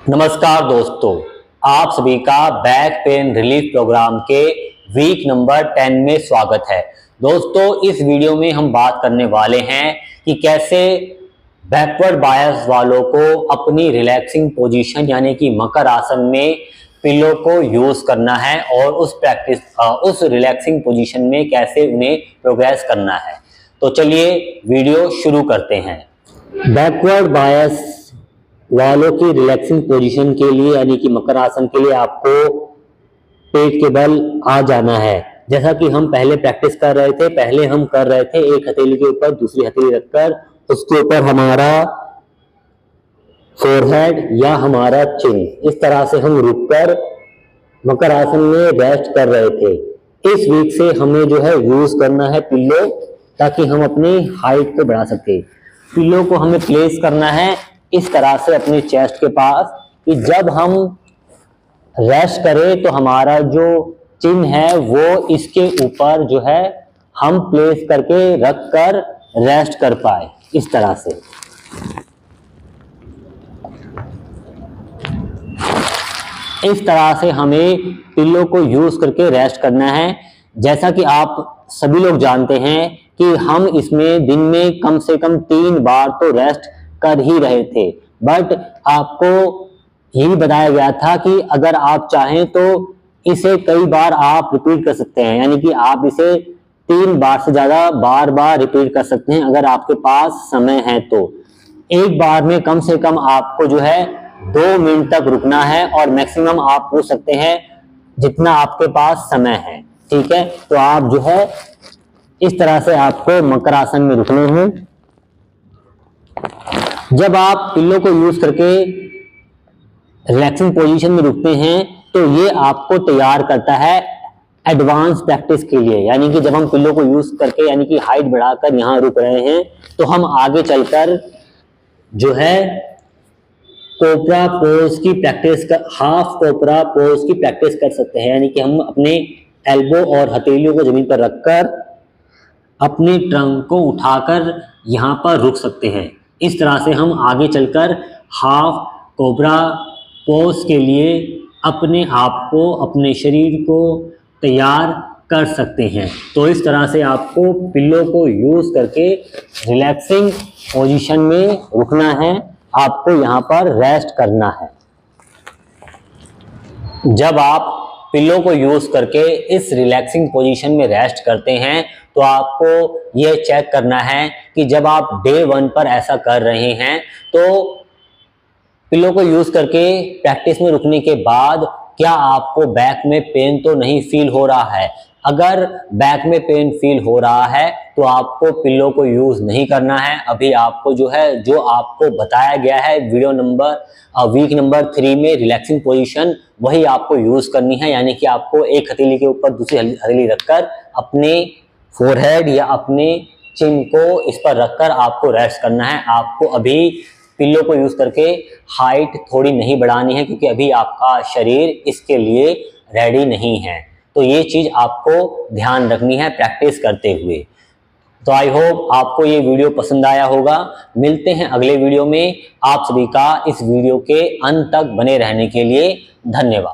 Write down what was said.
नमस्कार दोस्तों, आप सभी का बैक पेन रिलीफ प्रोग्राम के वीक नंबर 10 में स्वागत है। दोस्तों, इस वीडियो में हम बात करने वाले हैं कि कैसे बैकवर्ड बायस वालों को अपनी रिलैक्सिंग पोजीशन यानी कि मकर आसन में पिलो को यूज करना है और उस रिलैक्सिंग पोजीशन में कैसे उन्हें प्रोग्रेस करना है। तो चलिए वीडियो शुरू करते हैं। बैकवर्ड बायस वालों की रिलैक्सिंग पोजीशन के लिए यानी कि मकर आसन के लिए आपको पेट के बल आ जाना है। जैसा कि हम पहले प्रैक्टिस कर रहे थे, पहले हम कर रहे थे एक हथेली के ऊपर दूसरी हथेली रखकर उसके ऊपर हमारा फोरहेड या हमारा चिन, इस तरह से हम रुककर मकर आसन में रेस्ट कर रहे थे। इस वीक से हमें जो है यूज करना है पिल्लो, ताकि हम अपनी हाइट को बढ़ा सके। पिल्लो को हमें प्लेस करना है इस तरह से अपने चेस्ट के पास कि जब हम रेस्ट करें तो हमारा जो चिन है वो इसके ऊपर जो है हम प्लेस करके रख कर रेस्ट कर पाए। इस तरह से हमें पिल्लो को यूज करके रेस्ट करना है। जैसा कि आप सभी लोग जानते हैं कि हम इसमें दिन में कम से कम 3 बार तो रेस्ट कर ही रहे थे, बट आपको यही बताया गया था कि अगर आप चाहें तो इसे कई बार आप रिपीट कर सकते हैं, यानी कि आप इसे 3 बार से ज्यादा बार बार रिपीट कर सकते हैं अगर आपके पास समय है तो। एक बार में कम से कम आपको जो है 2 मिनट तक रुकना है और मैक्सिमम आप पूछ सकते हैं जितना आपके पास समय है। ठीक है, तो आप जो है इस तरह से आपको मकर आसन में रुकना है। जब आप पिल्लो को यूज करके रिलैक्सिंग पोजीशन में रुकते हैं तो ये आपको तैयार करता है एडवांस प्रैक्टिस के लिए, यानी कि जब हम पिल्लो को यूज करके यानी कि हाइट बढ़ाकर यहाँ रुक रहे हैं तो हम आगे चलकर जो है कोबरा पोज की प्रैक्टिस कर, हाफ कोबरा पोज की प्रैक्टिस कर सकते हैं, यानी कि हम अपने एल्बो और हथेलियों को जमीन पर रखकर अपने ट्रंक को उठाकर यहाँ पर रुक सकते हैं। इस तरह से हम आगे चलकर हाफ कोबरा पोज के लिए अपने आप को, अपने शरीर को तैयार कर सकते हैं। तो इस तरह से आपको पिल्लो को यूज करके रिलैक्सिंग पोजीशन में रुकना है, आपको यहाँ पर रेस्ट करना है। जब आप पिल्लो को यूज करके इस रिलैक्सिंग पोजीशन में रेस्ट करते हैं तो आपको यह चेक करना है कि जब आप डे 1 पर ऐसा कर रहे हैं तो पिल्लो को यूज करके प्रैक्टिस में रुकने के बाद क्या आपको बैक में पेन तो नहीं फील हो रहा है। अगर बैक में पेन फील हो रहा है तो आपको पिल्लो को यूज नहीं करना है। अभी आपको जो आपको बताया गया है वीक नंबर 3 में रिलैक्सिंग पोजीशन, वही आपको यूज करनी है। यानी कि आपको एक हथेली के ऊपर दूसरी हथेली रखकर अपने फोरहेड या अपने चिन को इस पर रखकर आपको रेस्ट करना है। आपको अभी पिल्लो को यूज करके हाइट थोड़ी नहीं बढ़ानी है, क्योंकि अभी आपका शरीर इसके लिए रेडी नहीं है। तो ये चीज आपको ध्यान रखनी है प्रैक्टिस करते हुए। तो आई होप आपको ये वीडियो पसंद आया होगा। मिलते हैं अगले वीडियो में। आप सभी का इस वीडियो के अंत तक बने रहने के लिए धन्यवाद।